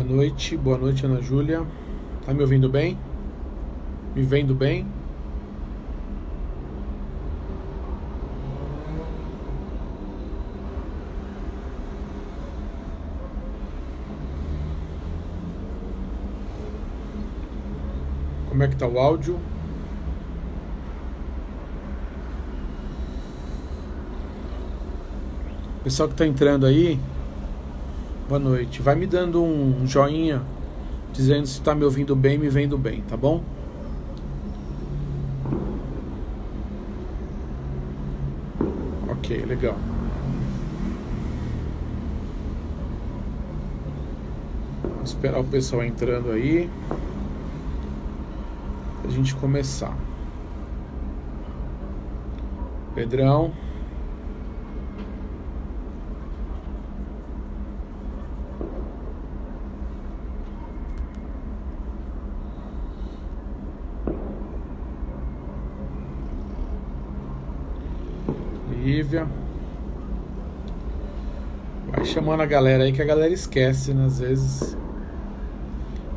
boa noite, Ana Júlia. Tá me ouvindo bem? Me vendo bem? Como é que tá o áudio? Pessoal que tá entrando aí, boa noite. Vai me dando um joinha dizendo se tá me ouvindo bem, me vendo bem, tá bom? Ok, legal. Vou esperar o pessoal entrando aí pra gente começar. Pedrão. Lívia. Vai chamando a galera aí, que a galera esquece, né? Às vezes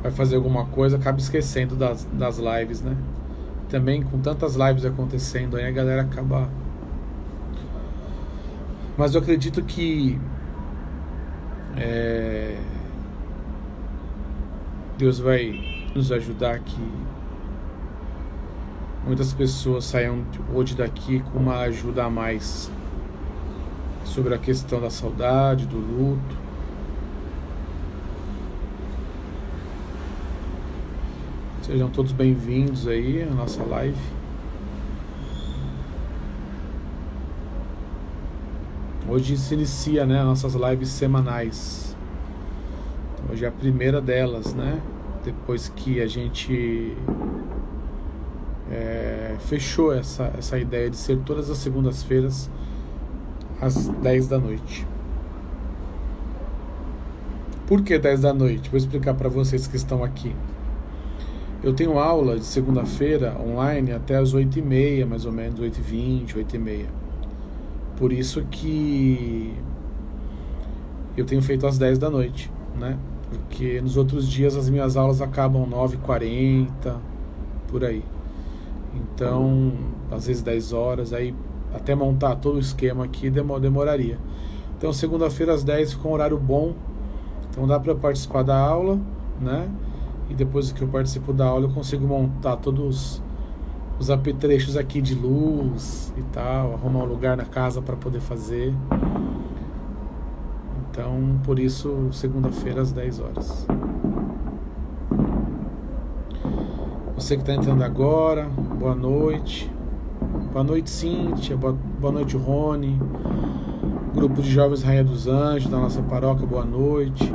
vai fazer alguma coisa, acaba esquecendo das lives, né? Também com tantas lives acontecendo aí, a galera acaba. Mas eu acredito que Deus vai nos ajudar, que muitas pessoas saiam hoje daqui com uma ajuda a mais sobre a questão da saudade, do luto. Sejam todos bem-vindos aí à nossa live. Hoje se inicia, né, nossas lives semanais. Então, hoje é a primeira delas, né? Depois que a gente fechou essa ideia de ser todas as segundas-feiras às 10 da noite. Por que 10 da noite? Vou explicar para vocês que estão aqui. Eu tenho aula de segunda-feira online até às 8h30, mais ou menos, 8h20, 8h30. Por isso que eu tenho feito às 10 da noite, né? Porque nos outros dias as minhas aulas acabam 9h40, por aí. Então, às vezes 10 horas, aí até montar todo o esquema aqui demoraria. Então, segunda-feira às 10 fica um horário bom. Então dá para participar da aula, né? E depois que eu participo da aula eu consigo montar todos os apetrechos aqui de luz e tal, arrumar um lugar na casa para poder fazer. Então, por isso, segunda-feira às 10 horas. Você que está entrando agora, boa noite. Boa noite, Cíntia. Boa noite, Rony. Grupo de Jovens Rainha dos Anjos da nossa paróquia, boa noite.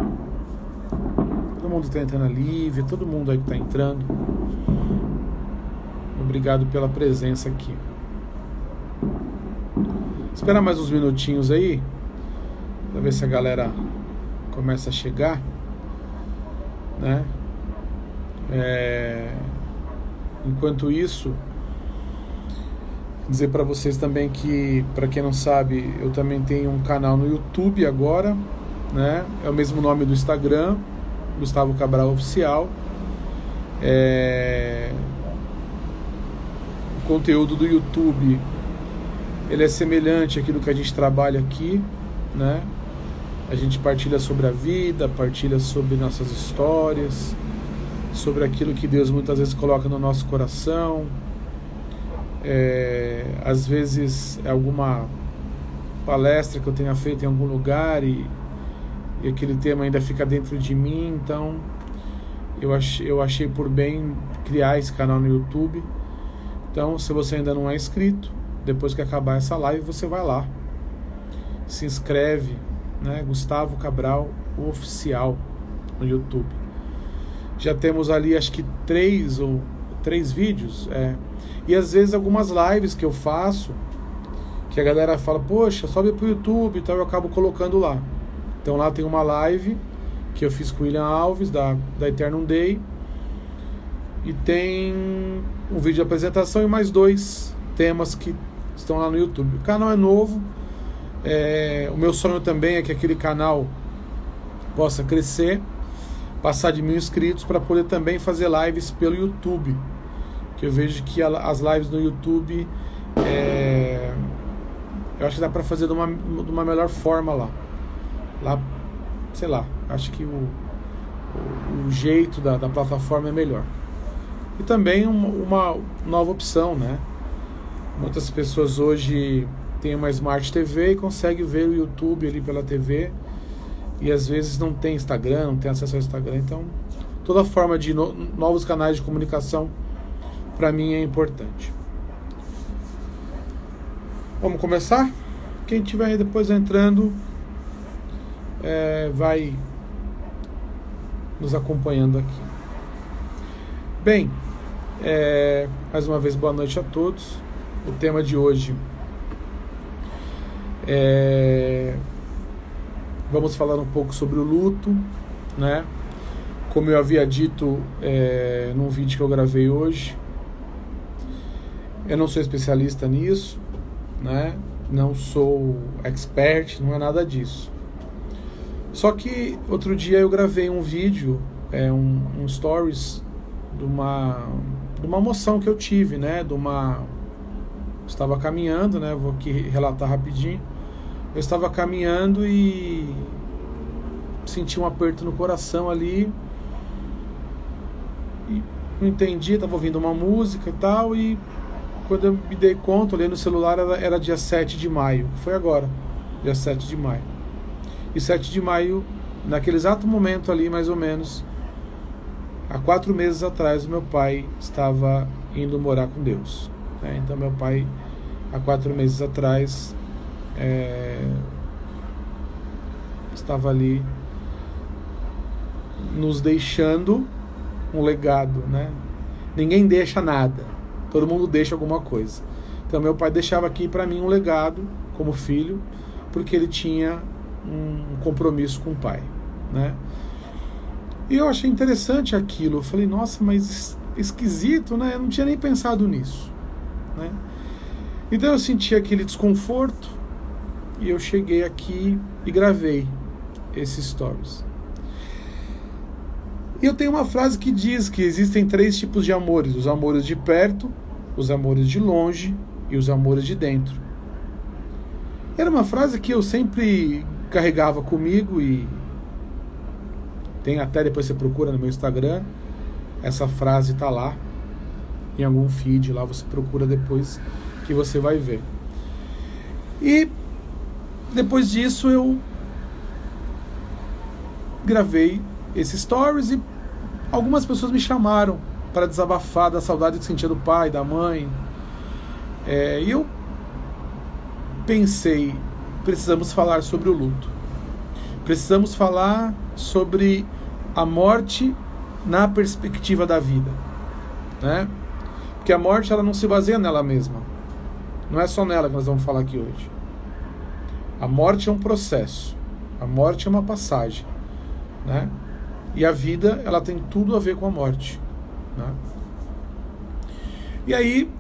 Todo mundo que está entrando, a Lívia, todo mundo aí que está entrando. Obrigado pela presença aqui. Esperar mais uns minutinhos aí, para ver se a galera começa a chegar, né? Enquanto isso, dizer para vocês também que, para quem não sabe, eu também tenho um canal no YouTube agora, né? É o mesmo nome do Instagram, Gustavo Cabral Oficial. O conteúdo do YouTube, ele é semelhante àquilo que a gente trabalha aqui, né? A gente partilha sobre a vida, partilha sobre nossas histórias, sobre aquilo que Deus muitas vezes coloca no nosso coração. Às vezes é alguma palestra que eu tenha feito em algum lugar e aquele tema ainda fica dentro de mim. Então eu achei por bem criar esse canal no YouTube. Então, se você ainda não é inscrito, depois que acabar essa live, você vai lá, se inscreve, né? Gustavo Cabral Oficial no YouTube. Já temos ali, acho que 3 vídeos, e às vezes algumas lives que eu faço, que a galera fala, poxa, sobe pro YouTube, então eu acabo colocando lá. Então lá tem uma live que eu fiz com o William Alves, da Eternum Day, e tem um vídeo de apresentação e mais 2 temas que estão lá no YouTube. O canal é novo, o meu sonho também é que aquele canal possa crescer. passar de 1000 inscritos para poder também fazer lives pelo YouTube, que eu vejo que as lives no YouTube eu acho que dá para fazer de uma melhor forma lá, sei lá, acho que o jeito da plataforma é melhor. E também uma nova opção, né? Muitas pessoas hoje têm uma Smart TV e conseguem ver o YouTube ali pela TV, e às vezes não tem Instagram, não tem acesso ao Instagram. Então toda forma de novos canais de comunicação para mim é importante. Vamos começar? Quem estiver depois entrando vai nos acompanhando aqui. Bem, mais uma vez boa noite a todos. O tema de hoje vamos falar um pouco sobre o luto, né? Como eu havia dito num vídeo que eu gravei hoje, eu não sou especialista nisso, né? Não sou expert, não é nada disso. Só que outro dia eu gravei um vídeo, um stories de uma emoção que eu tive, né? Estava caminhando, né? Vou aqui relatar rapidinho. Eu estava caminhando e senti um aperto no coração ali. E não entendi, estava ouvindo uma música e tal, e quando eu me dei conta, olhei no celular, era dia 7 de maio. Foi agora, dia 7 de maio. E 7 de maio, naquele exato momento ali, mais ou menos, há 4 meses atrás, o meu pai estava indo morar com Deus. Então meu pai, há 4 meses atrás, estava ali nos deixando um legado, né? Ninguém deixa nada, todo mundo deixa alguma coisa. Então meu pai deixava aqui para mim um legado como filho, porque ele tinha um compromisso com o pai, né? E eu achei interessante aquilo. Eu falei, nossa, mas esquisito, né? Eu não tinha nem pensado nisso, né? Então eu senti aquele desconforto e eu cheguei aqui e gravei esses stories. E eu tenho uma frase que diz que existem 3 tipos de amores: os amores de perto, os amores de longe e os amores de dentro. Era uma frase que eu sempre carregava comigo, e tem até, depois você procura no meu Instagram, essa frase está lá em algum feed, lá você procura depois que você vai ver. E depois disso eu gravei esses stories e algumas pessoas me chamaram para desabafar da saudade que sentia do pai, da mãe. E eu pensei, precisamos falar sobre o luto. Precisamos falar sobre a morte na perspectiva da vida, né? Porque a morte, ela não se baseia nela mesma. Não é só nela que nós vamos falar aqui hoje. A morte é um processo. A morte é uma passagem, né? E a vida, ela tem tudo a ver com a morte, né? E aí,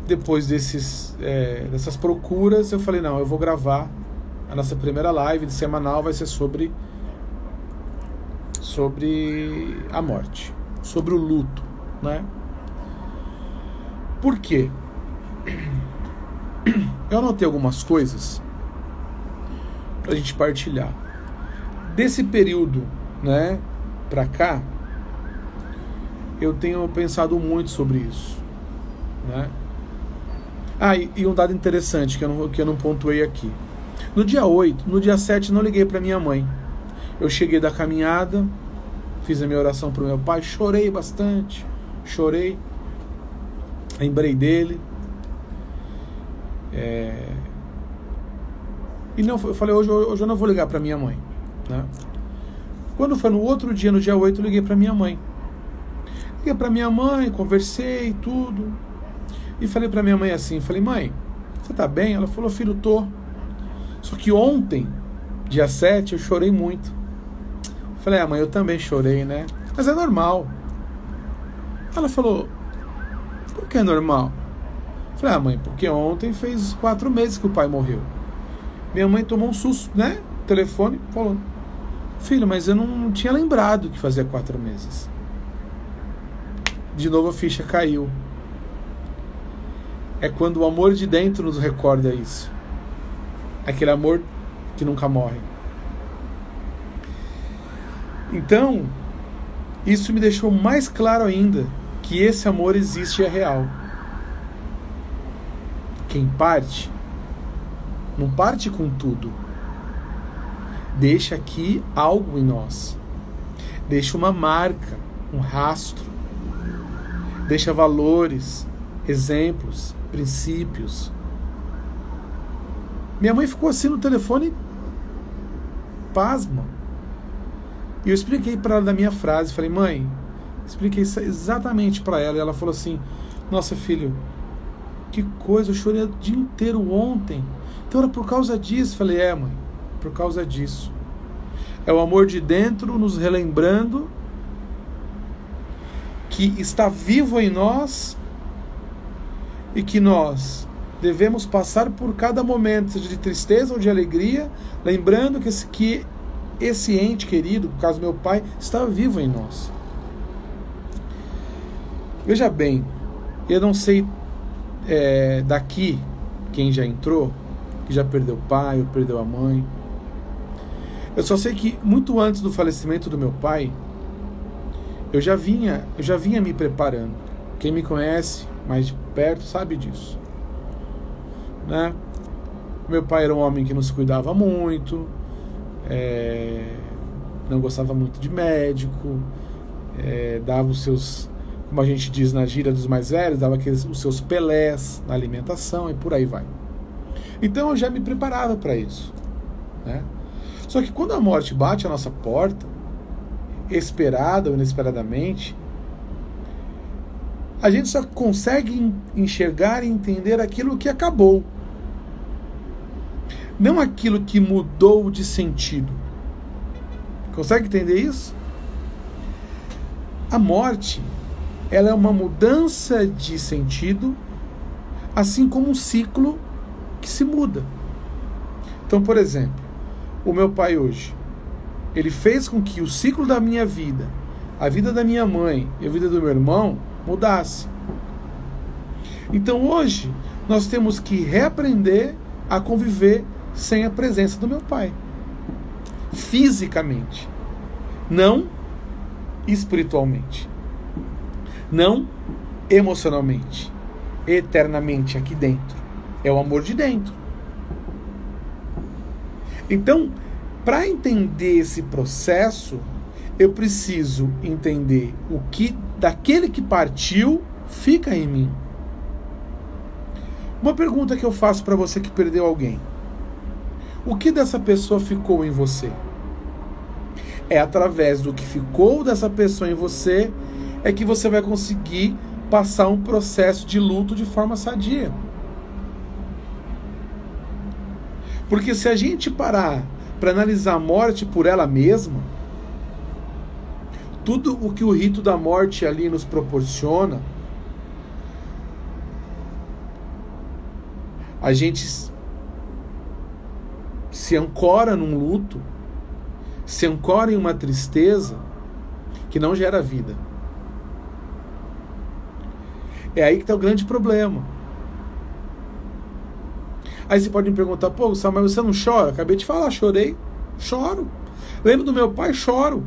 depois dessas procuras, eu falei, não, eu vou gravar a nossa primeira live semanal, vai ser sobre a morte, sobre o luto, né? Por quê? Eu anotei algumas coisas pra gente partilhar. Desse período, né, pra cá, eu tenho pensado muito sobre isso, né? E um dado interessante que eu não pontuei aqui. No dia 8, no dia 7, não liguei pra minha mãe. Eu cheguei da caminhada, fiz a minha oração pro meu pai, chorei bastante, lembrei dele. E não, eu falei, hoje eu não vou ligar pra minha mãe, né? Quando foi no outro dia, no dia 8, eu liguei pra minha mãe. Liguei pra minha mãe, conversei, tudo. E falei pra minha mãe assim, falei, mãe, você tá bem? Ela falou, filho, tô. Só que ontem, dia 7, eu chorei muito. Falei, mãe, eu também chorei, né? Mas é normal. Ela falou, por que é normal? Falei, mãe, porque ontem fez 4 meses que o pai morreu. Minha mãe tomou um susto, né? Telefone, falou, Filho, mas eu não tinha lembrado que fazia 4 meses. De novo a ficha caiu. É quando o amor de dentro nos recorda isso. Aquele amor que nunca morre. Então, isso me deixou mais claro ainda que esse amor existe e é real. Quem parte, não parte com tudo. Deixa aqui algo em nós. Deixa uma marca, um rastro. Deixa valores, exemplos, princípios. Minha mãe ficou assim no telefone, pasma. E eu expliquei para ela da minha frase. Falei, mãe, expliquei isso exatamente para ela. E ela falou assim, nossa, filho, que coisa, eu chorei o dia inteiro ontem. Então era por causa disso. Falei, mãe, por causa disso. É o amor de dentro nos relembrando que está vivo em nós e que nós devemos passar por cada momento, seja de tristeza ou de alegria, lembrando que esse ente querido, no caso meu pai, está vivo em nós. Veja bem, eu não sei daqui quem já entrou, que já perdeu o pai ou perdeu a mãe. Eu só sei que muito antes do falecimento do meu pai, eu já vinha me preparando. Quem me conhece mais de perto sabe disso, né? Meu pai era um homem que não se cuidava muito, não gostava muito de médico, dava os seus, como a gente diz na gíria dos mais velhos, dava os seus pelés na alimentação e por aí vai. Então eu já me preparava para isso, né? Só que quando a morte bate à nossa porta, esperada ou inesperadamente, a gente só consegue enxergar e entender aquilo que acabou, não aquilo que mudou de sentido. Consegue entender isso? A morte, ela é uma mudança de sentido, assim como um ciclo que se muda. Então, por exemplo, o meu pai hoje, ele fez com que o ciclo da minha vida, a vida da minha mãe e a vida do meu irmão mudasse. Então hoje nós temos que reaprender a conviver sem a presença do meu pai. Fisicamente. Não espiritualmente. Não emocionalmente. Eternamente aqui dentro. É o amor de dentro. Então, para entender esse processo, eu preciso entender o que daquele que partiu fica em mim. Uma pergunta que eu faço para você que perdeu alguém: o que dessa pessoa ficou em você? É através do que ficou dessa pessoa em você é que você vai conseguir passar um processo de luto de forma sadia. Porque se a gente parar para analisar a morte por ela mesma, tudo o que o rito da morte ali nos proporciona, a gente se ancora num luto, se ancora em uma tristeza que não gera vida. É aí que está o grande problema. Aí você pode me perguntar, pô, Gustavo, mas você não chora? Acabei de falar, chorei, choro. Lembro do meu pai, choro.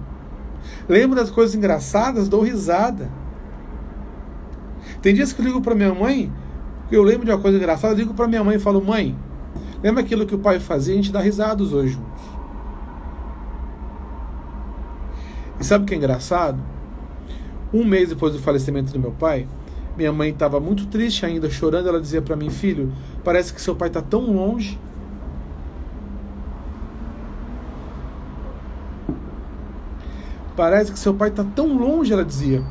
Lembro das coisas engraçadas, dou risada. Tem dias que eu ligo para minha mãe, eu lembro de uma coisa engraçada, eu ligo para minha mãe e falo, mãe, lembra aquilo que o pai fazia? A gente dá risada os dois juntos. E sabe o que é engraçado? Um mês depois do falecimento do meu pai, minha mãe estava muito triste ainda, chorando. Ela dizia para mim, filho, parece que seu pai está tão longe. Parece que seu pai está tão longe, ela dizia.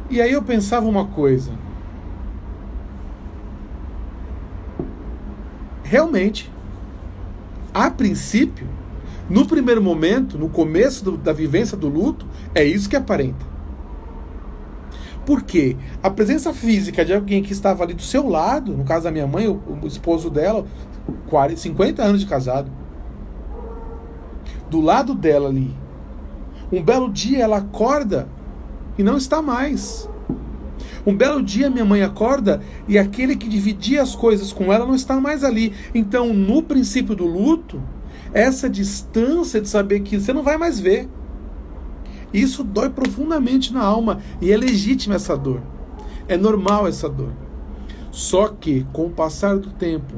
E aí eu pensava uma coisa. Realmente, a princípio, no primeiro momento, no começo da vivência do luto, é isso que aparenta. Por quê? A presença física de alguém que estava ali do seu lado, no caso da minha mãe, o esposo dela, 50 anos de casado, do lado dela ali. Um belo dia ela acorda e não está mais. Um belo dia minha mãe acorda e aquele que dividia as coisas com ela não está mais ali. Então, no princípio do luto, essa distância de saber que você não vai mais ver, isso dói profundamente na alma e é legítima essa dor. É normal essa dor. Só que, com o passar do tempo,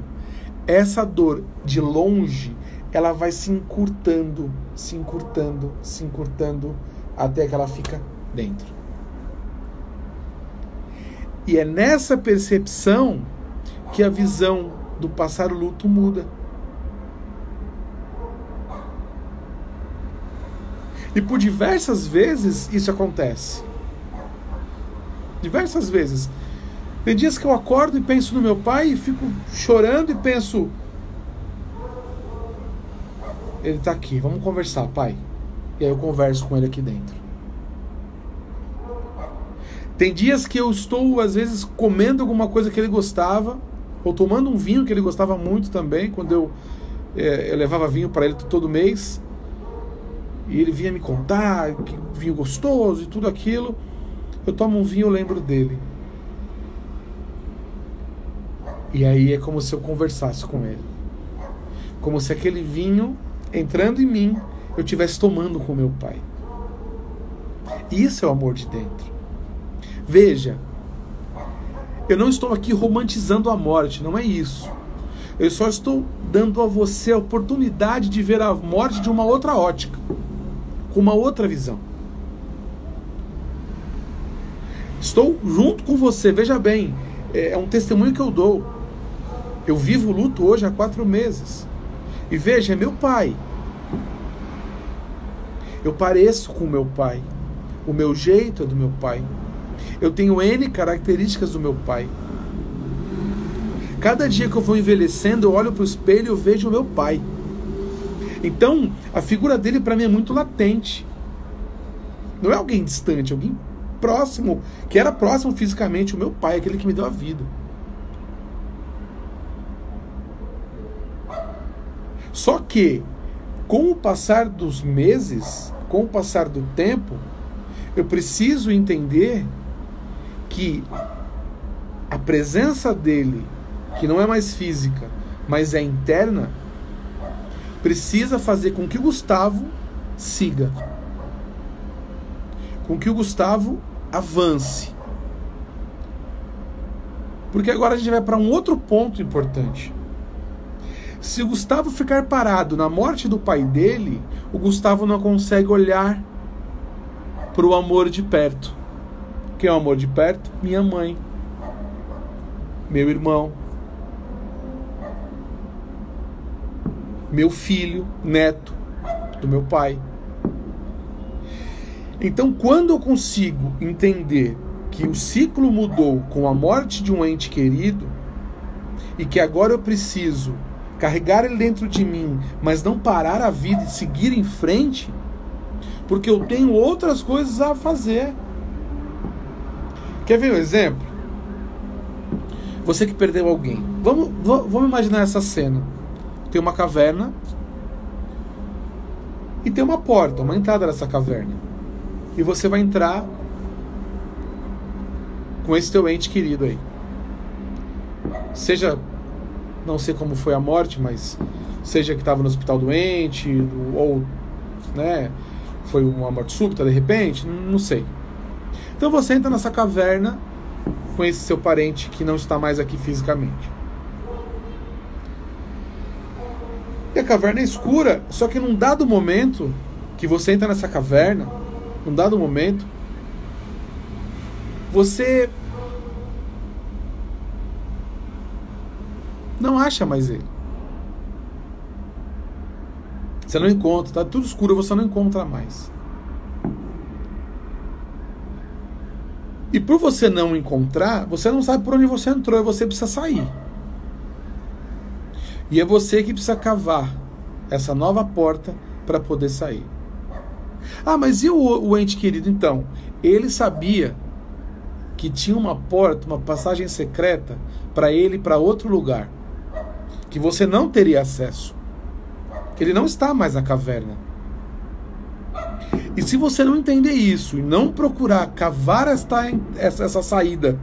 essa dor de longe, ela vai se encurtando, se encurtando, se encurtando, até que ela fica dentro. E é nessa percepção que a visão do passar o luto muda. E por diversas vezes isso acontece. Diversas vezes. Tem dias que eu acordo e penso no meu pai e fico chorando e penso: ele está aqui, vamos conversar, pai. E aí eu converso com ele aqui dentro. Tem dias que eu estou, às vezes, comendo alguma coisa que ele gostava, ou tomando um vinho que ele gostava muito também, quando eu levava vinho para ele todo mês, e ele vinha me contar que vinho gostoso e tudo aquilo. Eu tomo um vinho e eu lembro dele. E aí é como se eu conversasse com ele. Como se aquele vinho, entrando em mim, eu estivesse tomando com meu pai. Isso é o amor de dentro. Veja, eu não estou aqui romantizando a morte, não é isso. Eu só estou dando a você a oportunidade de ver a morte de uma outra ótica, com uma outra visão. Estou junto com você, veja bem, é um testemunho que eu dou. Eu vivo o luto hoje há 4 meses. E veja, é meu pai. Eu pareço com o meu pai. O meu jeito é do meu pai. Eu tenho N características do meu pai. Cada dia que eu vou envelhecendo, eu olho para o espelho e eu vejo o meu pai. Então, a figura dele para mim é muito latente. Não é alguém distante, é alguém próximo, que era próximo fisicamente, o meu pai, aquele que me deu a vida. Só que, com o passar dos meses, com o passar do tempo, eu preciso entender que a presença dele, que não é mais física, mas é interna, precisa fazer com que o Gustavo siga, com que o Gustavo avance. Porque agora a gente vai para um outro ponto importante. Se o Gustavo ficar parado na morte do pai dele, o Gustavo não consegue olhar para o amor de perto. Quem é o amor de perto? Minha mãe, meu irmão, meu filho, neto do meu pai. Então, quando eu consigo entender que o ciclo mudou com a morte de um ente querido e que agora eu preciso carregar ele dentro de mim, mas não parar a vida e seguir em frente, porque eu tenho outras coisas a fazer. Quer ver um exemplo? Você que perdeu alguém. Vamos imaginar essa cena. Tem uma caverna e tem uma porta, uma entrada nessa caverna. E você vai entrar com esse teu ente querido aí. Seja, não sei como foi a morte, mas seja que estava no hospital doente, ou né, foi uma morte súbita de repente, não sei. Então você entra nessa caverna com esse seu parente que não está mais aqui fisicamente. E a caverna é escura, só que num dado momento que você entra nessa caverna, num dado momento, você não acha mais ele. Você não encontra, tá tudo escuro, você não encontra mais. E por você não encontrar, você não sabe por onde você entrou, e você precisa sair. E é você que precisa cavar essa nova porta para poder sair. Ah, mas e o ente querido então? Ele sabia que tinha uma porta, uma passagem secreta para ele ir para outro lugar, que você não teria acesso. Ele não está mais na caverna. E se você não entender isso e não procurar cavar essa saída,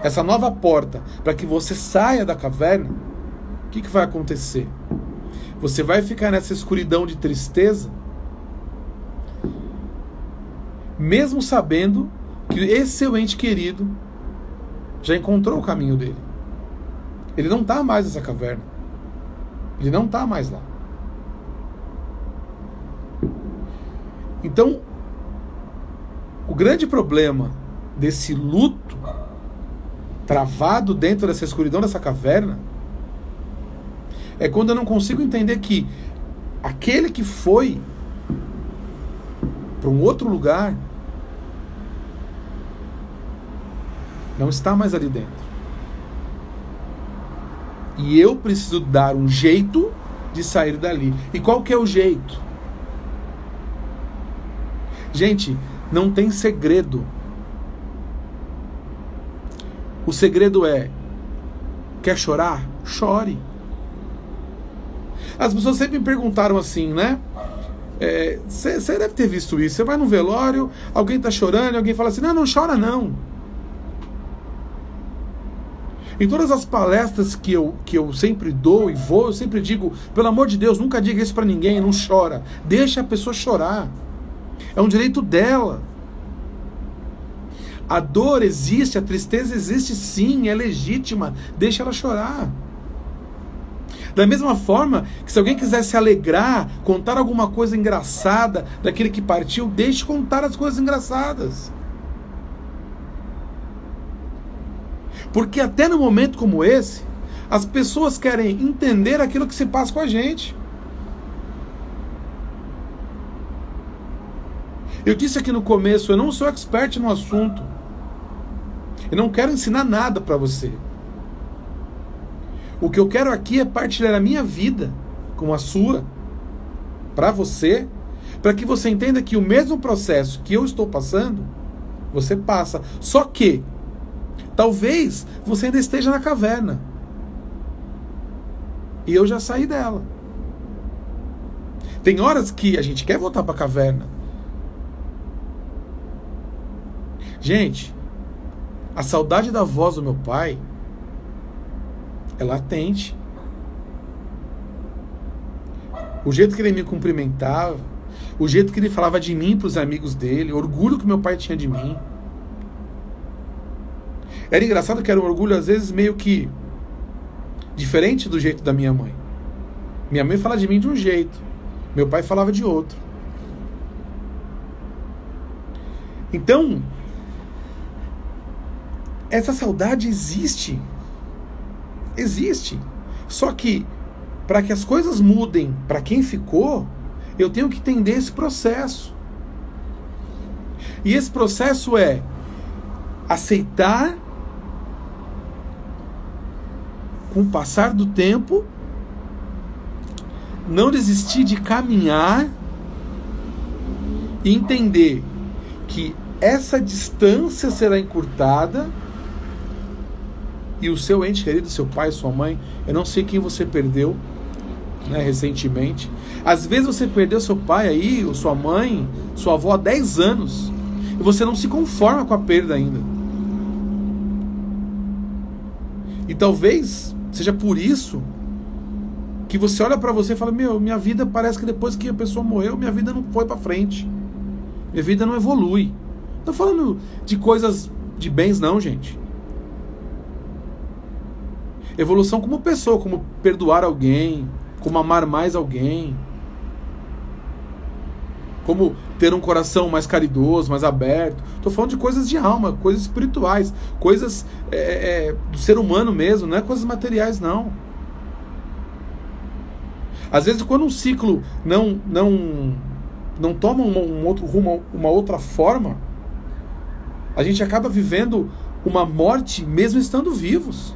essa nova porta, para que você saia da caverna, o que vai acontecer? Você vai ficar nessa escuridão de tristeza, mesmo sabendo que esse seu ente querido já encontrou o caminho dele. Ele não está mais nessa caverna. Ele não está mais lá. Então, o grande problema desse luto travado dentro dessa escuridão dessa caverna é quando eu não consigo entender que aquele que foi para um outro lugar não está mais ali dentro. E eu preciso dar um jeito de sair dali. E qual que é o jeito? Gente, não tem segredo. O segredo é: quer chorar? Chore. As pessoas sempre me perguntaram assim, né? Você deve ter visto isso. Você vai num velório, alguém está chorando, e alguém fala assim: não chora não. Em todas as palestras que eu sempre dou e vou, eu sempre digo: pelo amor de Deus, nunca diga isso para ninguém, não chora. Deixa a pessoa chorar. É um direito dela. A dor existe, a tristeza existe sim, é legítima. Deixa ela chorar. Da mesma forma que se alguém quiser se alegrar, contar alguma coisa engraçada daquele que partiu, deixe contar as coisas engraçadas. Porque até no momento como esse, as pessoas querem entender aquilo que se passa com a gente. Eu disse aqui no começo, eu não sou expert no assunto. Eu não quero ensinar nada para você. O que eu quero aqui é partilhar a minha vida com a sua, para você, para que você entenda que o mesmo processo que eu estou passando, você passa. Só que, talvez, você ainda esteja na caverna. E eu já saí dela. Tem horas que a gente quer voltar para a caverna. Gente, a saudade da voz do meu pai é latente. O jeito que ele me cumprimentava, o jeito que ele falava de mim para os amigos dele, o orgulho que meu pai tinha de mim. Era engraçado que era um orgulho, às vezes, meio que diferente do jeito da minha mãe. Minha mãe fala de mim de um jeito, meu pai falava de outro. Então, essa saudade existe. Existe. Só que, para que as coisas mudem para quem ficou, eu tenho que entender esse processo. E esse processo é aceitar, com o passar do tempo, não desistir de caminhar e entender que essa distância será encurtada e o seu ente querido, seu pai, sua mãe, eu não sei quem você perdeu, né, recentemente. Às vezes você perdeu seu pai aí, ou sua mãe, sua avó há 10 anos e você não se conforma com a perda ainda. E talvez seja por isso que você olha pra você e fala: meu, minha vida parece que depois que a pessoa morreu, minha vida não foi pra frente. Minha vida não evolui. Não tô falando de coisas, de bens não, gente. Evolução como pessoa, como perdoar alguém, como amar mais alguém, como ter um coração mais caridoso, mais aberto. Estou falando de coisas de alma, coisas espirituais, coisas do ser humano mesmo, não é coisas materiais não. Às vezes quando um ciclo não toma um outro rumo, uma outra forma, a gente acaba vivendo uma morte mesmo estando vivos.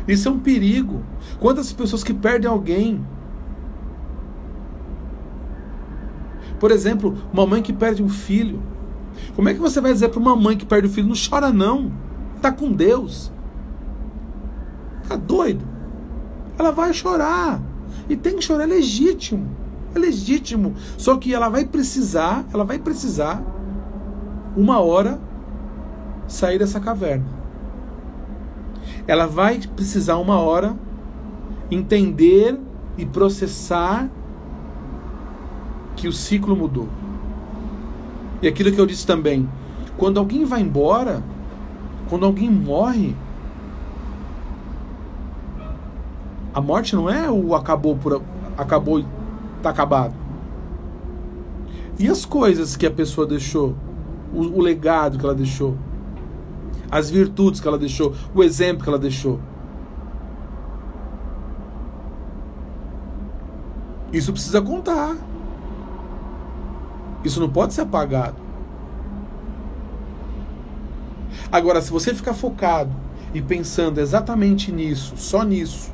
Isso é um perigo. Quantas pessoas que perdem alguém? Por exemplo, uma mãe que perde um filho. Como é que você vai dizer para uma mãe que perde o filho, não chora não, tá com Deus? Tá doido? Ela vai chorar. E tem que chorar, é legítimo. É legítimo. Só que ela vai precisar uma hora sair dessa caverna. Ela vai precisar uma hora entender e processar que o ciclo mudou. E aquilo que eu disse também, quando alguém vai embora, quando alguém morre, a morte não é o acabou e tá acabado. E as coisas que a pessoa deixou, o legado que ela deixou, as virtudes que ela deixou, o exemplo que ela deixou. Isso precisa contar. Isso não pode ser apagado. Agora, se você ficar focado e pensando exatamente nisso, só nisso,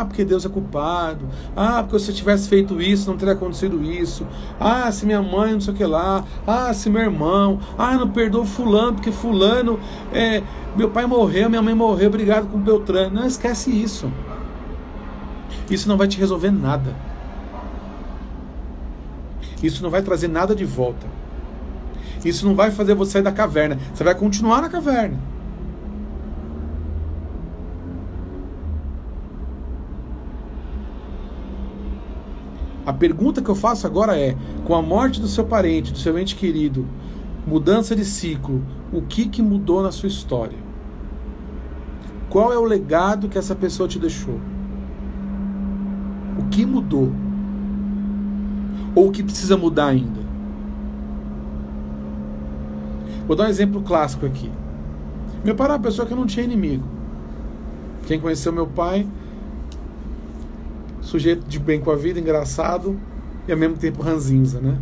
porque Deus é culpado, porque se eu tivesse feito isso, não teria acontecido isso, se minha mãe não sei o que lá, se meu irmão, não perdoou fulano, porque fulano, meu pai morreu, minha mãe morreu, obrigado com Beltrano. Não, esquece isso. Isso não vai te resolver nada. Isso não vai trazer nada de volta. Isso não vai fazer você sair da caverna. Você vai continuar na caverna. A pergunta que eu faço agora é: com a morte do seu parente, do seu ente querido, mudança de ciclo, o que mudou na sua história? Qual é o legado que essa pessoa te deixou? O que mudou? Ou o que precisa mudar ainda? Vou dar um exemplo clássico aqui. Meu pai era uma pessoa que não tinha inimigo. Quem conheceu meu pai, sujeito de bem com a vida, engraçado e ao mesmo tempo ranzinza, né?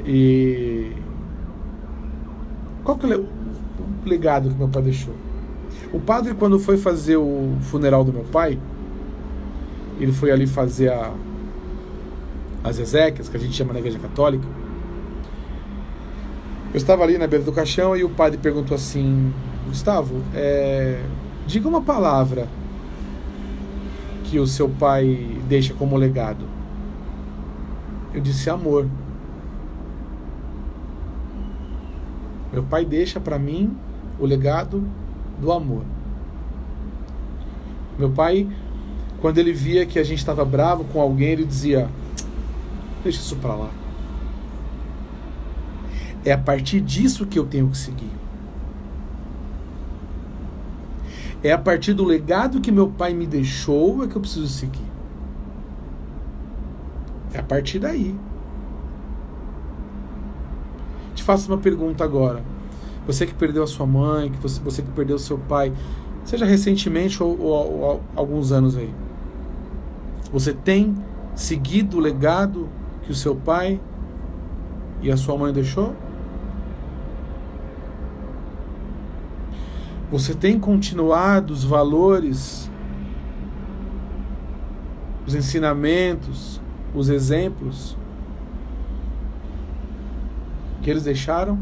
E qual que é o legado que meu pai deixou? O padre, quando foi fazer o funeral do meu pai, ele foi ali fazer as exéquias, que a gente chama na igreja católica. Eu estava ali na beira do caixão e o padre perguntou assim: Gustavo, diga uma palavra que o seu pai deixa como legado. Eu disse: amor. Meu pai deixa para mim o legado do amor. Meu pai, quando ele via que a gente estava bravo com alguém, ele dizia: deixa isso para lá. É a partir disso que eu tenho que seguir. É a partir do legado que meu pai me deixou é que eu preciso seguir. É a partir daí. Te faço uma pergunta agora. Você que perdeu a sua mãe, você que perdeu o seu pai, seja recentemente ou alguns anos aí, você tem seguido o legado que o seu pai e a sua mãe deixou? Você tem continuado os valores, os ensinamentos, os exemplos que eles deixaram?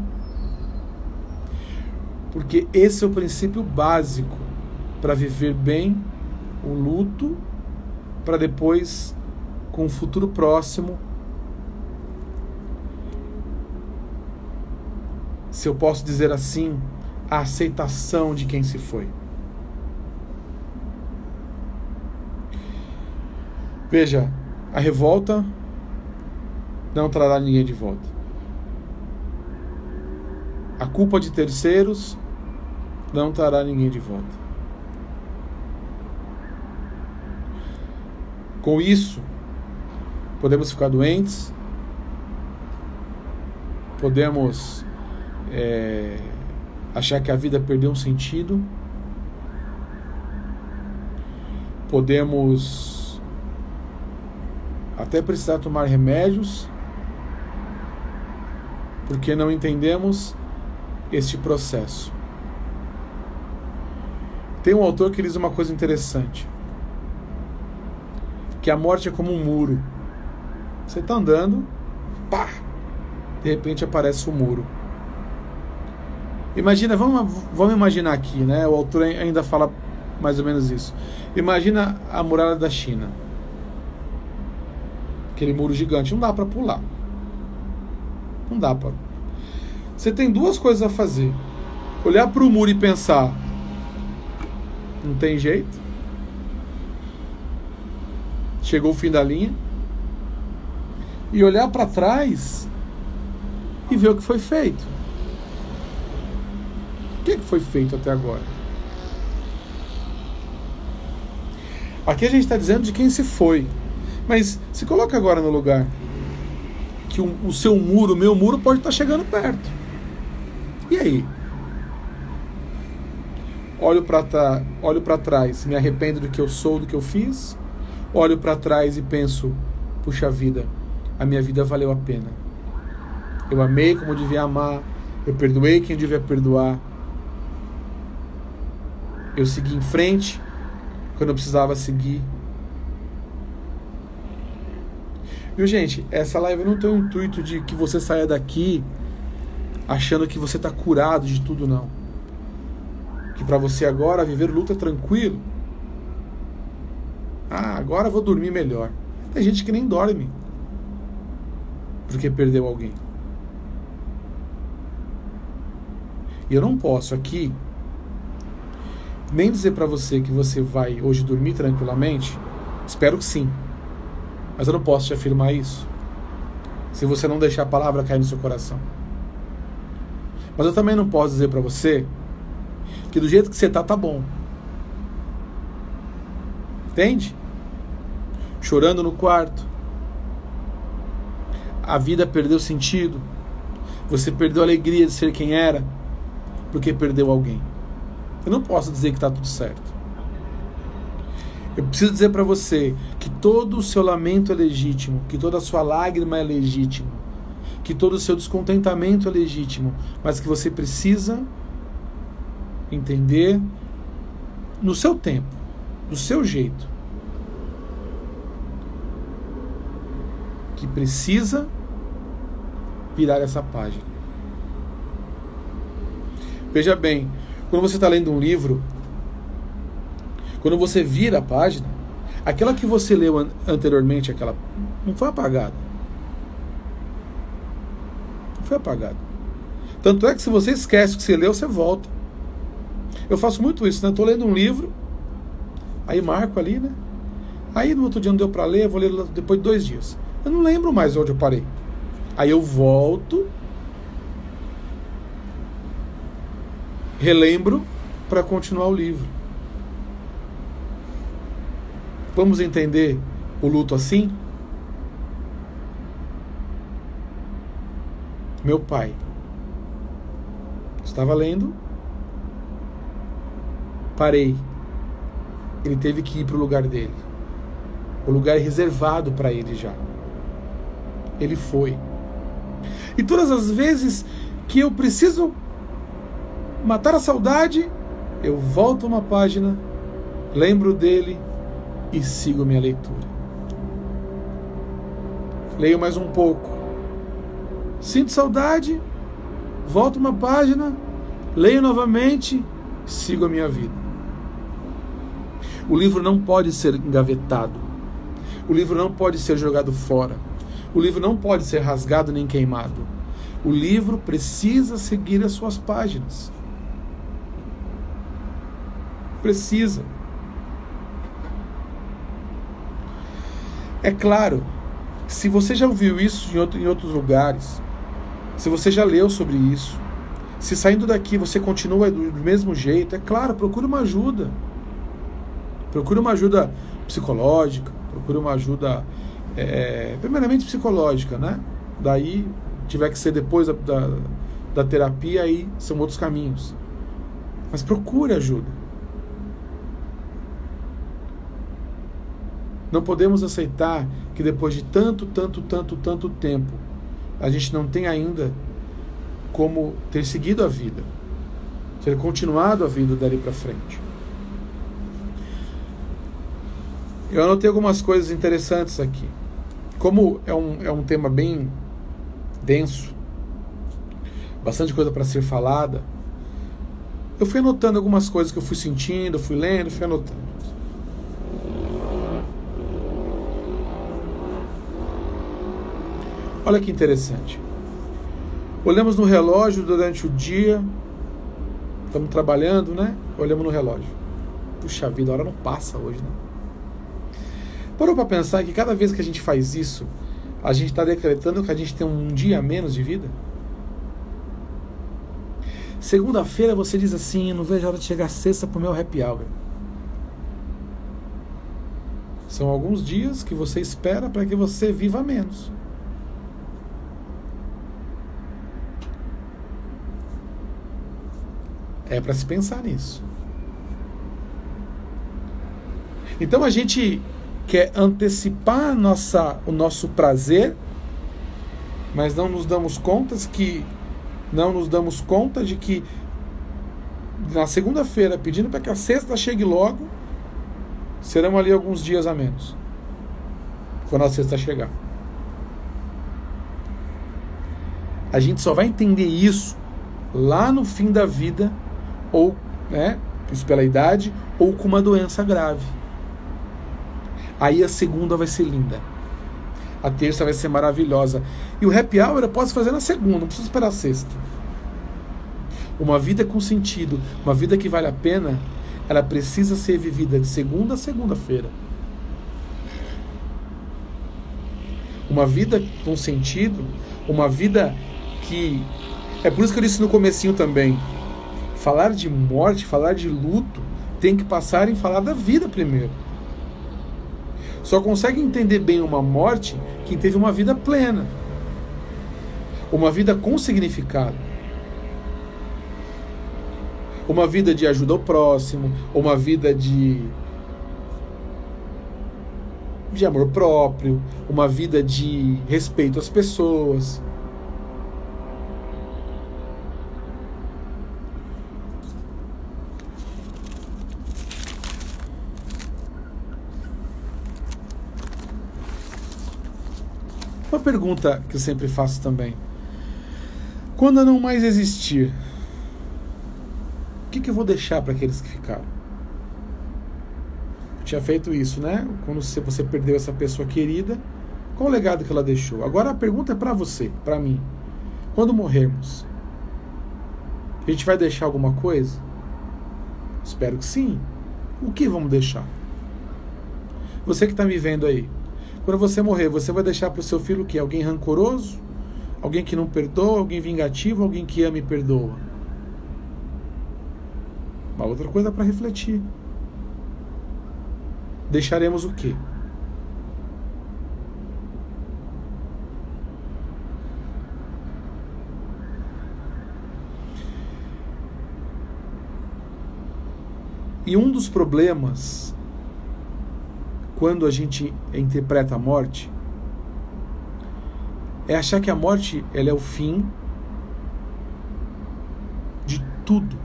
Porque esse é o princípio básico para viver bem o luto, para depois, com o futuro próximo, se eu posso dizer assim, a aceitação de quem se foi. Veja, a revolta não trará ninguém de volta. A culpa de terceiros não trará ninguém de volta. Com isso, podemos ficar doentes, podemos achar que a vida perdeu um sentido, podemos até precisar tomar remédios, porque não entendemos este processo. Tem um autor que diz uma coisa interessante, que a morte é como um muro. Você está andando pá, de repente aparece o muro. Imagina, vamos imaginar aqui, né? O autor ainda fala mais ou menos isso. Imagina a muralha da China. Aquele muro gigante, não dá para pular. Não dá para. Você tem duas coisas a fazer. Olhar para o muro e pensar, não tem jeito. Chegou o fim da linha. E olhar para trás e ver o que foi feito. O que foi feito até agora? Aqui a gente está dizendo de quem se foi. Mas se coloca agora no lugar que o seu muro, o meu muro pode estar chegando perto. E aí? Olho para trás, me arrependo do que eu sou, do que eu fiz. Olho para trás e penso, puxa vida, a minha vida valeu a pena. Eu amei como eu devia amar, eu perdoei quem eu devia perdoar. Eu segui em frente quando eu precisava seguir. Viu, gente? Essa live não tem o intuito de que você saia daqui achando que você está curado de tudo, não. Que para você agora viver luta tranquilo. Ah, agora eu vou dormir melhor. Tem gente que nem dorme porque perdeu alguém. E eu não posso aqui nem dizer para você que você vai hoje dormir tranquilamente. Espero que sim. Mas eu não posso te afirmar isso se você não deixar a palavra cair no seu coração. Mas eu também não posso dizer para você que do jeito que você tá bom. Entende? Chorando no quarto. A vida perdeu sentido. Você perdeu a alegria de ser quem era porque perdeu alguém. Eu não posso dizer que está tudo certo. Eu preciso dizer para você que todo o seu lamento é legítimo, que toda a sua lágrima é legítima, que todo o seu descontentamento é legítimo, mas que você precisa entender no seu tempo, do seu jeito, que precisa virar essa página. Veja bem, quando você está lendo um livro, quando você vira a página, aquela que você leu anteriormente, aquela não foi apagada. Não foi apagada. Tanto é que se você esquece o que você leu, você volta. Eu faço muito isso, né? Estou lendo um livro, aí marco ali, né? Aí no outro dia não deu para ler, eu vou ler depois de 2 dias. Eu não lembro mais onde eu parei. Aí eu volto, relembro para continuar o livro. Vamos entender o luto assim? Meu pai estava lendo, parei. Ele teve que ir para o lugar dele. O lugar reservado para ele já. Ele foi. E todas as vezes que eu preciso matar a saudade, eu volto uma página, lembro dele e sigo minha leitura. Leio mais um pouco. Sinto saudade, volto uma página, leio novamente, sigo a minha vida. O livro não pode ser engavetado. O livro não pode ser jogado fora. O livro não pode ser rasgado nem queimado. O livro precisa seguir as suas páginas. Precisa. É claro, se você já ouviu isso em outros lugares, se você já leu sobre isso, se saindo daqui você continua do mesmo jeito, é claro, procure uma ajuda. Procure uma ajuda psicológica, procure uma ajuda, primeiramente psicológica, né? Daí, tiver que ser depois da terapia, aí são outros caminhos. Mas procure ajuda. Não podemos aceitar que depois de tanto tempo, a gente não tem ainda como ter seguido a vida, ter continuado a vida dali para frente. Eu anotei algumas coisas interessantes aqui. Como é um tema bem denso, bastante coisa para ser falada, eu fui anotando algumas coisas que eu fui sentindo, fui lendo, fui anotando. Olha que interessante. Olhamos no relógio durante o dia, estamos trabalhando, né? Olhamos no relógio. Puxa vida, a hora não passa hoje, né? Parou para pensar que cada vez que a gente faz isso, a gente está decretando que a gente tem um dia a menos de vida? Segunda-feira você diz assim: eu não vejo a hora de chegar sexta para o meu happy hour. São alguns dias que você espera para que você viva menos. É para se pensar nisso. Então a gente quer antecipar o nosso prazer, mas não nos damos conta de que na segunda-feira, pedindo para que a sexta chegue logo, serão ali alguns dias a menos quando a sexta chegar. A gente só vai entender isso lá no fim da vida, ou, né, isso pela idade, ou com uma doença grave. Aí a segunda vai ser linda, a terça vai ser maravilhosa, e o happy hour eu posso fazer na segunda, não preciso esperar a sexta. Uma vida com sentido, uma vida que vale a pena, ela precisa ser vivida de segunda a segunda-feira. Uma vida com sentido, uma vida que... É por isso que eu disse no comecinho também, falar de morte, falar de luto, tem que passar em falar da vida primeiro. Só consegue entender bem uma morte quem teve uma vida plena, uma vida com significado, uma vida de ajuda ao próximo, uma vida de amor próprio, uma vida de respeito às pessoas. Uma pergunta que eu sempre faço também: quando eu não mais existir, o que eu vou deixar para aqueles que ficaram? Eu tinha feito isso, né? Quando você perdeu essa pessoa querida, qual o legado que ela deixou? Agora a pergunta é para você, para mim. Quando morrermos, a gente vai deixar alguma coisa? Espero que sim. O que vamos deixar? Você que está me vendo aí, quando você morrer, você vai deixar para o seu filho o quê? Alguém rancoroso? Alguém que não perdoa? Alguém vingativo? Alguém que ama e perdoa? Uma outra coisa para refletir. Deixaremos o quê? E um dos problemas quando a gente interpreta a morte é achar que a morte, ela é o fim de tudo.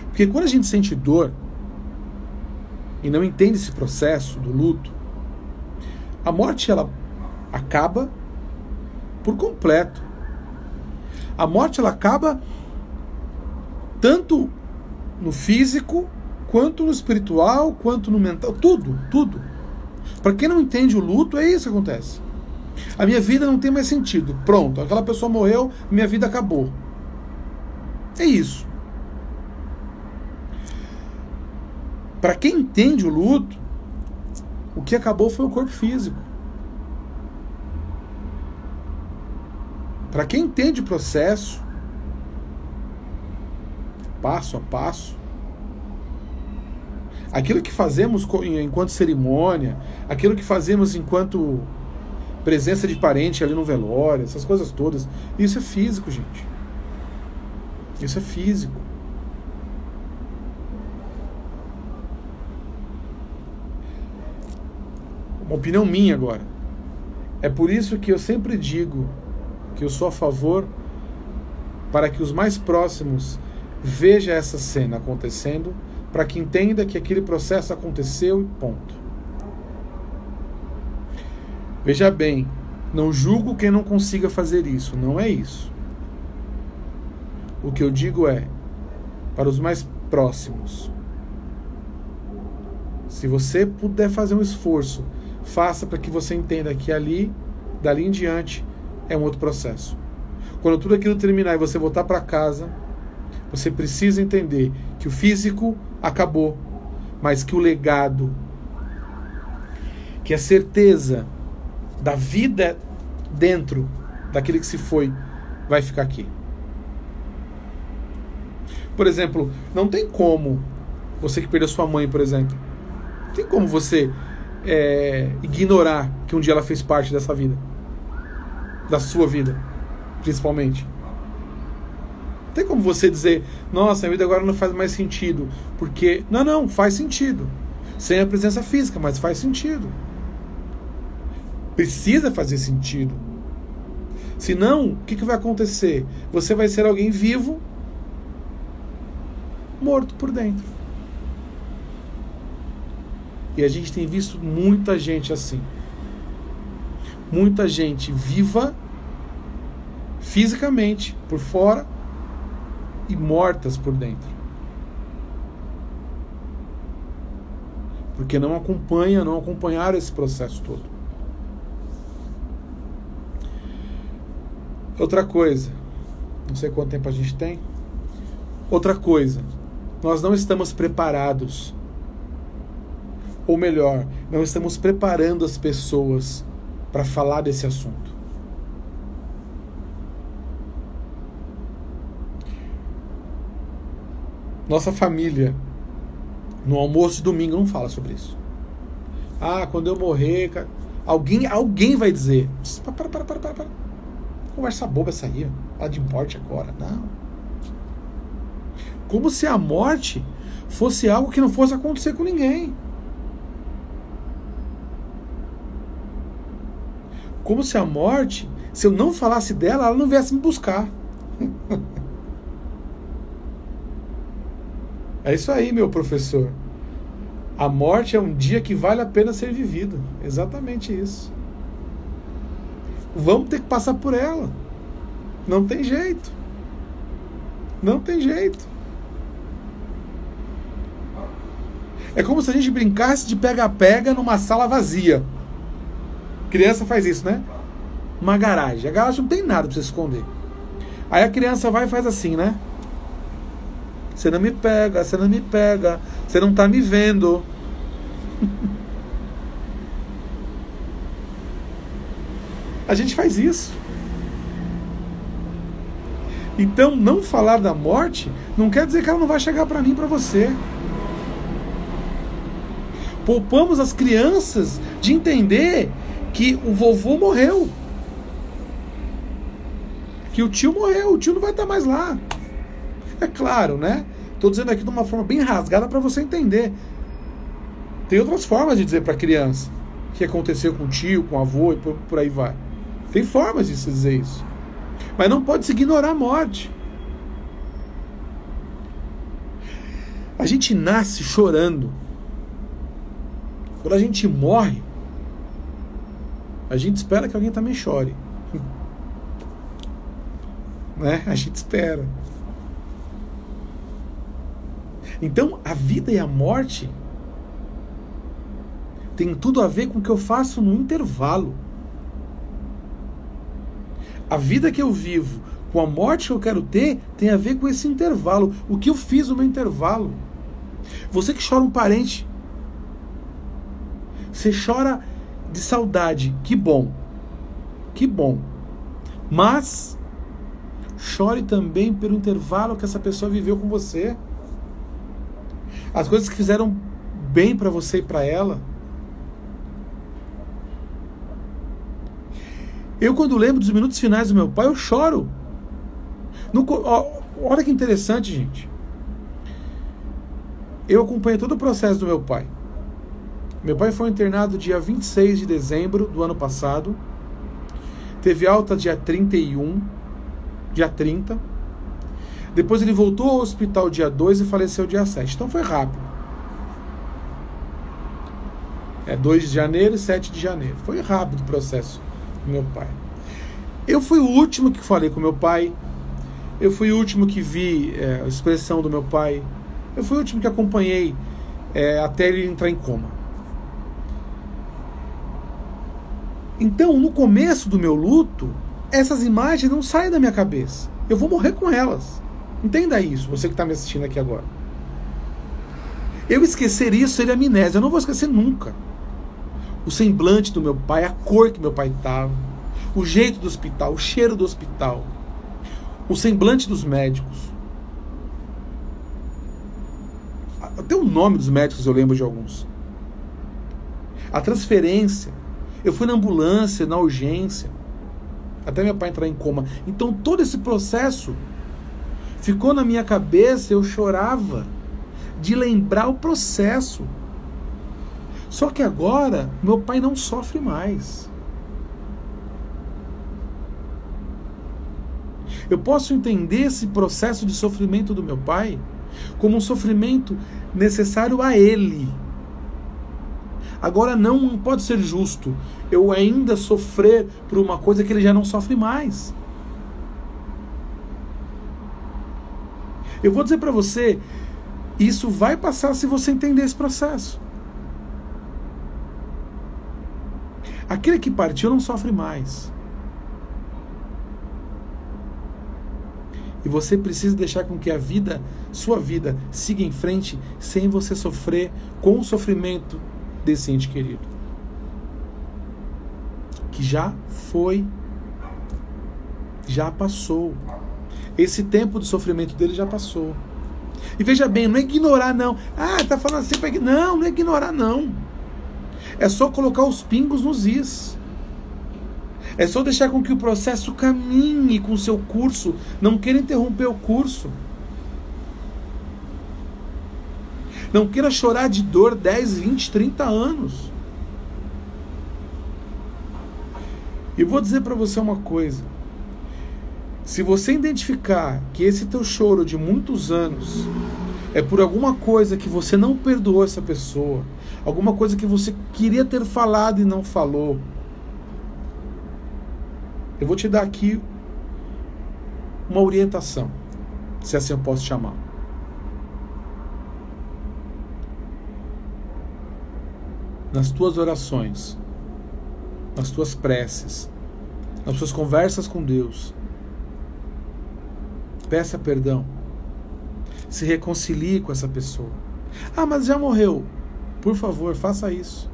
Porque quando a gente sente dor e não entende esse processo do luto, a morte, ela acaba por completo. A morte, ela acaba tanto no físico, quanto no espiritual, quanto no mental, tudo. Para quem não entende o luto, é isso que acontece. A minha vida não tem mais sentido. Pronto, aquela pessoa morreu, minha vida acabou. É isso. Para quem entende o luto, o que acabou foi o corpo físico. Para quem entende o processo, passo a passo, aquilo que fazemos enquanto cerimônia, aquilo que fazemos enquanto presença de parente ali no velório, essas coisas todas, isso é físico, gente. Isso é físico. Uma opinião minha agora. É por isso que eu sempre digo que eu sou a favor para que os mais próximos vejam essa cena acontecendo, para que entenda que aquele processo aconteceu e ponto. Veja bem, Não julgo quem não consiga fazer isso, não é isso. O que eu digo é, para os mais próximos, se você puder fazer um esforço, faça para que você entenda que dali em diante, é um outro processo. Quando tudo aquilo terminar e você voltar para casa, você precisa entender que o físico acabou, mas que o legado, que a certeza da vida dentro daquele que se foi, vai ficar aqui. Por exemplo, não tem como, você que perdeu sua mãe, por exemplo, não tem como você ignorar que um dia ela fez parte dessa vida, da sua vida, principalmente. Não tem como você dizer, nossa, a vida agora não faz mais sentido, porque... Não, faz sentido. Sem a presença física, mas faz sentido. Precisa fazer sentido. Senão, o que vai acontecer? Você vai ser alguém vivo, morto por dentro. E a gente tem visto muita gente assim. Muita gente viva fisicamente por fora e mortas por dentro. Porque não acompanharam esse processo todo. Outra coisa, não sei quanto tempo a gente tem. Outra coisa, nós não estamos preparados, ou melhor, não estamos preparando as pessoas para falar desse assunto. Nossa família, no almoço de domingo, não fala sobre isso. Quando eu morrer, alguém vai dizer, para. Conversa boba essa aí, fala de morte agora. Não. Como se a morte fosse algo que não fosse acontecer com ninguém. Como se a morte, se eu não falasse dela, ela não viesse me buscar. É isso aí, meu professor. A morte é um dia que vale a pena ser vivido. Exatamente isso. Vamos ter que passar por ela. Não tem jeito. Não tem jeito. É como se a gente brincasse de pega-pega numa sala vazia. Criança faz isso, né? Uma garagem. A garagem não tem nada pra você esconder. Aí a criança vai e faz assim, né? Você não me pega, você não me pega, você não tá me vendo. A gente faz isso. Então, não falar da morte não quer dizer que ela não vai chegar para mim, para você. Poupamos as crianças de entender que o vovô morreu. Que o tio morreu, o tio não vai estar mais lá. É claro, né? Estou dizendo aqui de uma forma bem rasgada para você entender. Tem outras formas de dizer para a criança o que aconteceu com o tio, com o avô e por aí vai. Tem formas de se dizer isso. Mas não pode se ignorar a morte. A gente nasce chorando. Quando a gente morre, a gente espera que alguém também chore. Né? A gente espera. Então, a vida e a morte tem tudo a ver com o que eu faço no intervalo. A vida que eu vivo com a morte que eu quero ter tem a ver com esse intervalo. O que eu fiz no meu intervalo. Você que chora um parente, você chora de saudade, que bom. Que bom. Mas chore também pelo intervalo que essa pessoa viveu com você. As coisas que fizeram bem para você e para ela. Eu, quando lembro dos minutos finais do meu pai, eu choro. Olha que interessante, gente. Eu acompanhei todo o processo do meu pai. Meu pai foi internado dia 26 de dezembro do ano passado. Teve alta dia 31, dia 30. Depois ele voltou ao hospital dia 2 e faleceu dia 7. Então foi rápido. 2 de janeiro e 7 de janeiro. Foi rápido o processo meu pai. Eu fui o último que falei com meu pai. Eu fui o último que vi a expressão do meu pai. Eu fui o último que acompanhei até ele entrar em coma. Então, no começo do meu luto, essas imagens não saem da minha cabeça. Eu vou morrer com elas. Entenda isso, você que está me assistindo aqui agora. Eu esquecer isso seria amnésia. Eu não vou esquecer nunca. O semblante do meu pai, a cor que meu pai estava, o jeito do hospital, o cheiro do hospital, o semblante dos médicos. Até o nome dos médicos eu lembro de alguns. A transferência. Eu fui na ambulância, na urgência, até meu pai entrar em coma. Então todo esse processo ficou na minha cabeça. Eu chorava de lembrar o processo. Só que agora meu pai não sofre mais. Eu posso entender esse processo de sofrimento do meu pai como um sofrimento necessário a ele. Agora não pode ser justo eu ainda sofrer por uma coisa que ele já não sofre mais. Eu vou dizer para você, isso vai passar se você entender esse processo. Aquele que partiu não sofre mais. E você precisa deixar com que a vida, sua vida, siga em frente sem você sofrer com o sofrimento desse ente querido. Que já foi, já passou. Esse tempo de sofrimento dele já passou. E veja bem, não é ignorar não. Ah, tá falando assim para ignorar. Não é ignorar não. É só colocar os pingos nos is. É só deixar com que o processo caminhe com o seu curso. Não queira interromper o curso. Não queira chorar de dor 10, 20, 30 anos. E vou dizer para você uma coisa. Se você identificar que esse teu choro de muitos anos é por alguma coisa que você não perdoou essa pessoa, alguma coisa que você queria ter falado e não falou, eu vou te dar aqui uma orientação, se assim eu posso chamar. Nas tuas orações, nas tuas preces, nas tuas conversas com Deus, peça perdão. Se reconcilie com essa pessoa. Ah, mas já morreu. Por favor, faça isso.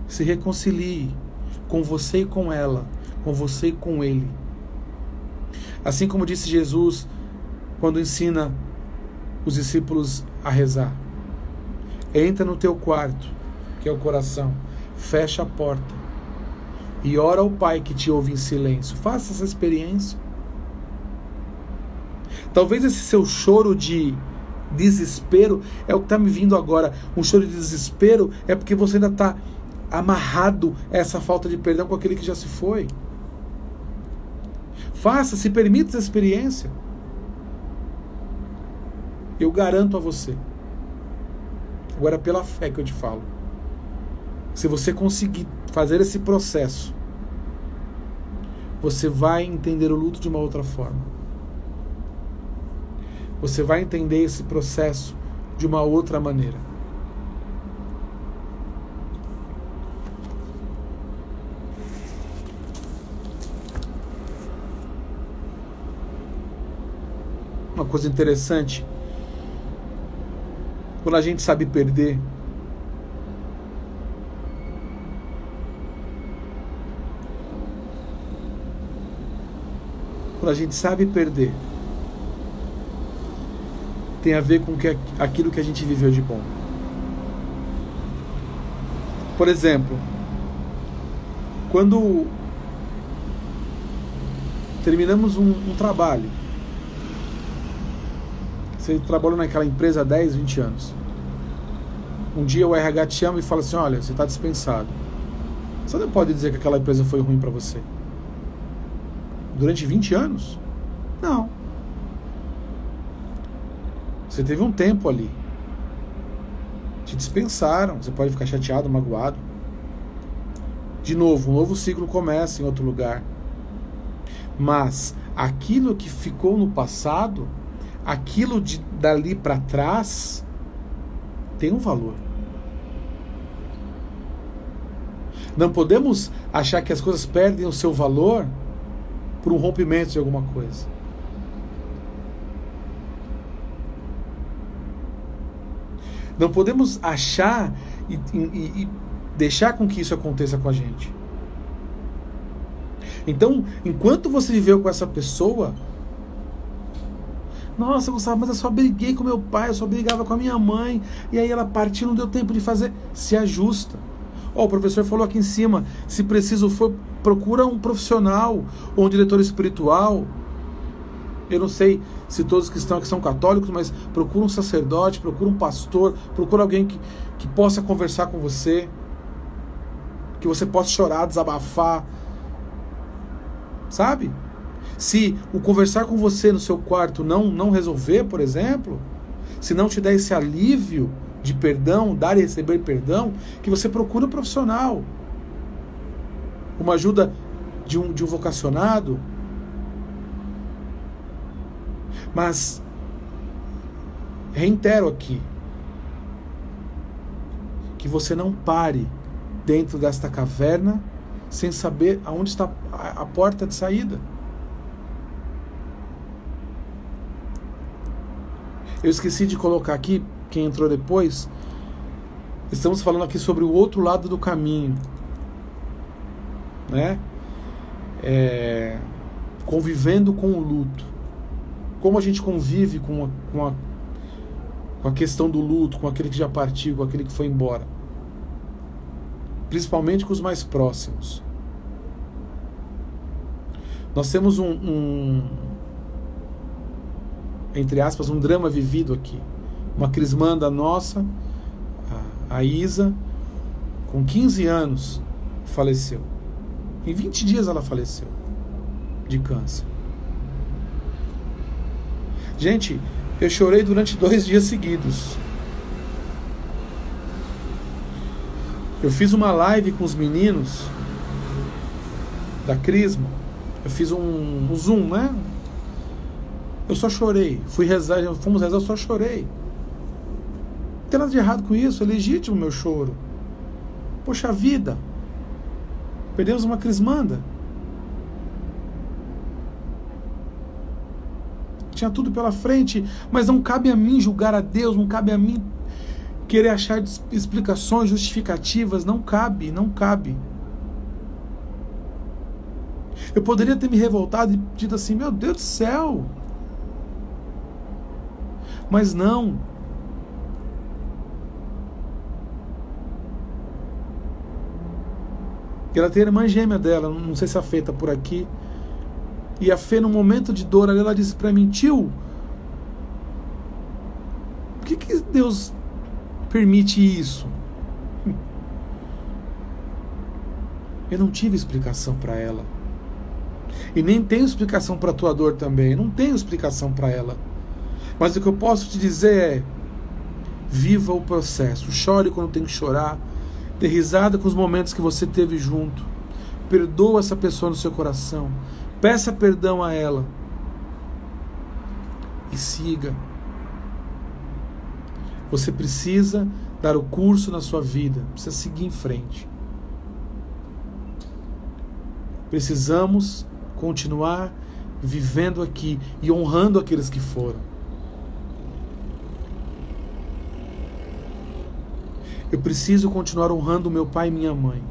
Se reconcilie com você e com ela, com você e com ele. Assim como disse Jesus quando ensina os discípulos a rezar. Entra no teu quarto, que é o coração, fecha a porta e ora ao Pai que te ouve em silêncio. Faça essa experiência. Talvez esse seu choro de desespero é o que está me vindo agora. Um choro de desespero é porque você ainda está amarrado a essa falta de perdão com aquele que já se foi. Faça, se permita essa experiência. Eu garanto a você. Agora pela fé que eu te falo. Se você conseguir fazer esse processo, você vai entender o luto de uma outra forma. Você vai entender esse processo de uma outra maneira. Uma coisa interessante, quando a gente sabe perder, tem a ver com aquilo que a gente viveu de bom. Por exemplo, quando terminamos um trabalho, você trabalhou naquela empresa há 10, 20 anos. Um dia o RH te chama e fala assim, olha, você está dispensado. Você não pode dizer que aquela empresa foi ruim para você. Durante 20 anos? Não. Você teve um tempo ali. Te dispensaram. Você pode ficar chateado, magoado. De novo, um novo ciclo começa em outro lugar. Mas aquilo que ficou no passado, aquilo dali para trás, tem um valor. Não podemos achar que as coisas perdem o seu valor por um rompimento de alguma coisa. Não podemos achar e deixar com que isso aconteça com a gente. Então, enquanto você viveu com essa pessoa, nossa, Gustavo, mas eu só briguei com meu pai, eu só brigava com a minha mãe, e aí ela partiu, não deu tempo de fazer. Se ajusta. O professor falou aqui em cima, se preciso for, procura um profissional, ou um diretor espiritual. Eu não sei se todos que estão aqui são católicos, mas procura um sacerdote, procura um pastor, procura alguém que possa conversar com você, que você possa chorar, desabafar, sabe? Se o conversar com você no seu quarto não resolver, por exemplo, se não te der esse alívio de perdão, dar e receber perdão, que você procure um profissional, uma ajuda de um vocacionado. Mas reitero aqui que você não pare dentro desta caverna sem saber aonde está a porta de saída. Eu esqueci de colocar aqui, quem entrou depois, estamos falando aqui sobre o outro lado do caminho, né? Convivendo com o luto. Como a gente convive com a questão do luto, com aquele que já partiu, com aquele que foi embora. Principalmente com os mais próximos. Nós temos entre aspas, um drama vivido aqui. Uma crismanda nossa, a Isa, com 15 anos, faleceu. Em 20 dias ela faleceu de câncer. Gente, eu chorei durante 2 dias seguidos. Eu fiz uma live com os meninos da Crisma. Eu fiz um Zoom, né? Eu só chorei. Fomos rezar, eu só chorei. Não tem nada de errado com isso, é legítimo o meu choro. Poxa vida, perdemos uma crismanda. Tinha tudo pela frente, mas não cabe a mim julgar a Deus, não cabe a mim querer achar explicações, justificativas, não cabe. Eu poderia ter me revoltado e dito assim, meu Deus do céu, mas não. Ela tem a irmã gêmea dela, não sei se a Fê está por aqui. E a Fê, no momento de dor, ela disse para mim, tio, por que Deus permite isso? Eu não tive explicação para ela. E nem tenho explicação para a tua dor também. Não tenho explicação para ela. Mas o que eu posso te dizer é, viva o processo. Chore quando tem que chorar. Dê risada com os momentos que você teve junto. Perdoa essa pessoa no seu coração. Peça perdão a ela. E siga. Você precisa dar o curso na sua vida. Precisa seguir em frente. Precisamos continuar vivendo aqui e honrando aqueles que foram. Eu preciso continuar honrando meu pai e minha mãe.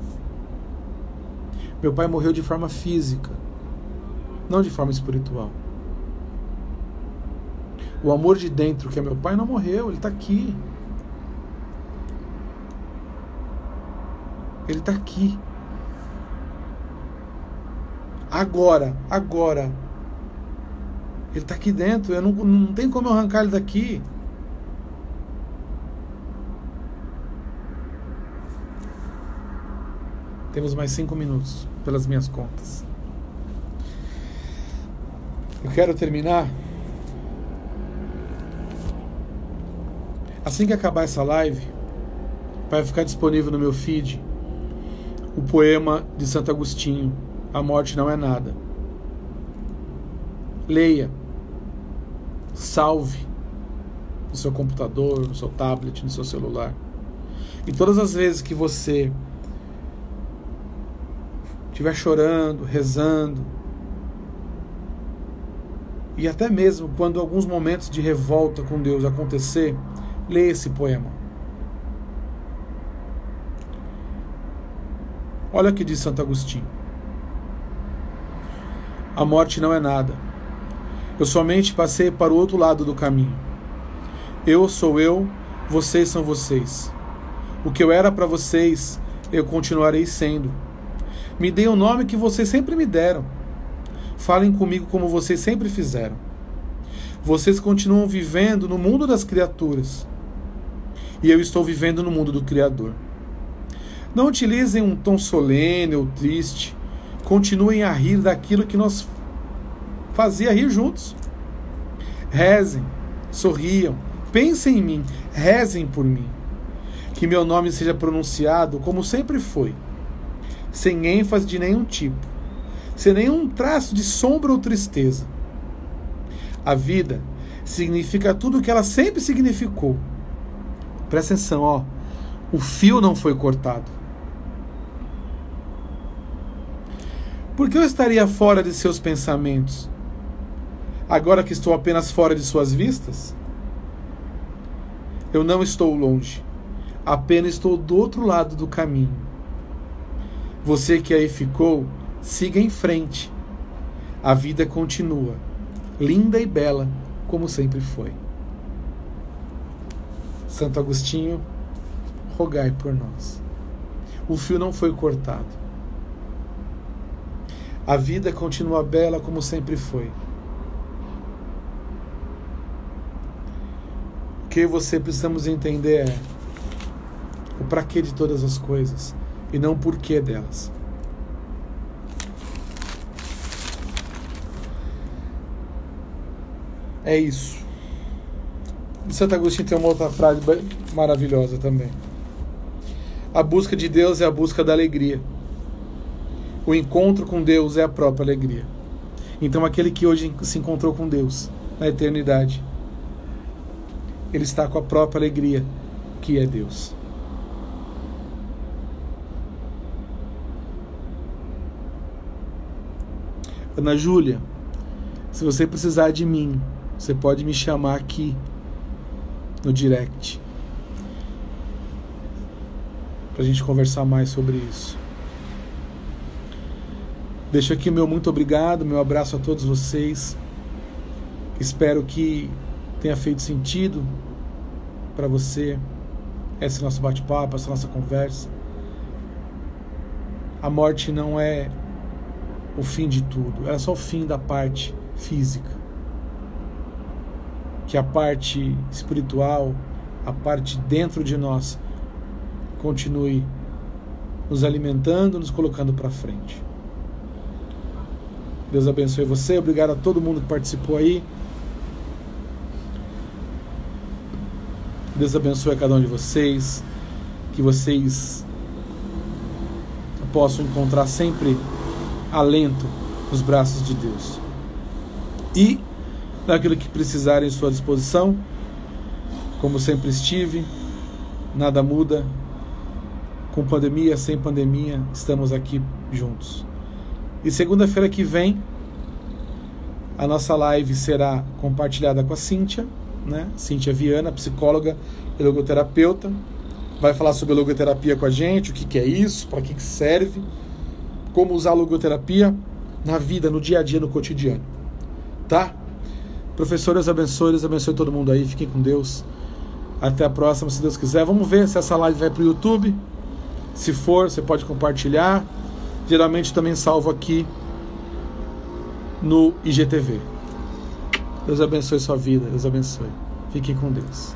Meu pai morreu de forma física, não de forma espiritual. O amor de dentro, que é meu pai, não morreu, ele está aqui. Ele está aqui. Agora. Ele está aqui dentro, eu não tem como eu arrancar ele daqui. Temos mais 5 minutos, pelas minhas contas. Eu quero terminar. Assim que acabar essa live, vai ficar disponível no meu feed o poema de Santo Agostinho, A Morte Não É Nada. Leia, salve no seu computador, no seu tablet, no seu celular. E todas as vezes que você estiver chorando, rezando, e até mesmo quando alguns momentos de revolta com Deus acontecer, leia esse poema. Olha o que diz Santo Agostinho. A morte não é nada. Eu somente passei para o outro lado do caminho. Eu sou eu, vocês são vocês. O que eu era para vocês, eu continuarei sendo. Me deem o nome que vocês sempre me deram. Falem comigo como vocês sempre fizeram. Vocês continuam vivendo no mundo das criaturas. E eu estou vivendo no mundo do Criador. Não utilizem um tom solene ou triste. Continuem a rir daquilo que nos fazia rir juntos. Rezem, sorriam, pensem em mim, rezem por mim. Que meu nome seja pronunciado como sempre foi, sem ênfase de nenhum tipo, sem nenhum traço de sombra ou tristeza. A vida significa tudo o que ela sempre significou. Presta atenção, ó. O fio não foi cortado. Por que eu estaria fora de seus pensamentos, agora que estou apenas fora de suas vistas? Eu não estou longe, apenas estou do outro lado do caminho. Você que aí ficou, siga em frente. A vida continua, linda e bela, como sempre foi. Santo Agostinho, rogai por nós. O fio não foi cortado. A vida continua bela como sempre foi. O que você precisamos entender é o para quê de todas as coisas e não o porquê delas. É isso. E Santo Agostinho tem uma outra frase maravilhosa também. A busca de Deus é a busca da alegria. O encontro com Deus é a própria alegria. Então aquele que hoje se encontrou com Deus na eternidade, ele está com a própria alegria, que é Deus. Ana Júlia, se você precisar de mim, você pode me chamar aqui no direct pra gente conversar mais sobre isso. Deixo aqui meu muito obrigado, meu abraço a todos vocês. Espero que tenha feito sentido para você esse nosso bate-papo, essa nossa conversa. A morte não é o fim de tudo, ela é só o fim da parte física. Que a parte espiritual, a parte dentro de nós, continue nos alimentando, nos colocando para frente. Deus abençoe você, obrigado a todo mundo que participou aí. Deus abençoe a cada um de vocês, que vocês possam encontrar sempre alento nos braços de Deus. E naquilo que precisarem à sua disposição, como sempre estive, nada muda, com pandemia, sem pandemia, estamos aqui juntos. E segunda-feira que vem, a nossa live será compartilhada com a Cíntia, né? Cíntia Viana, psicóloga e logoterapeuta. Vai falar sobre logoterapia com a gente, o que é isso, para que serve, como usar a logoterapia na vida, no dia a dia, no cotidiano. Tá? Professor, Deus abençoe todo mundo aí, fiquem com Deus. Até a próxima, se Deus quiser. Vamos ver se essa live vai para o YouTube. Se for, você pode compartilhar. Geralmente também salvo aqui no IGTV. Deus abençoe sua vida, Deus abençoe. Fiquem com Deus.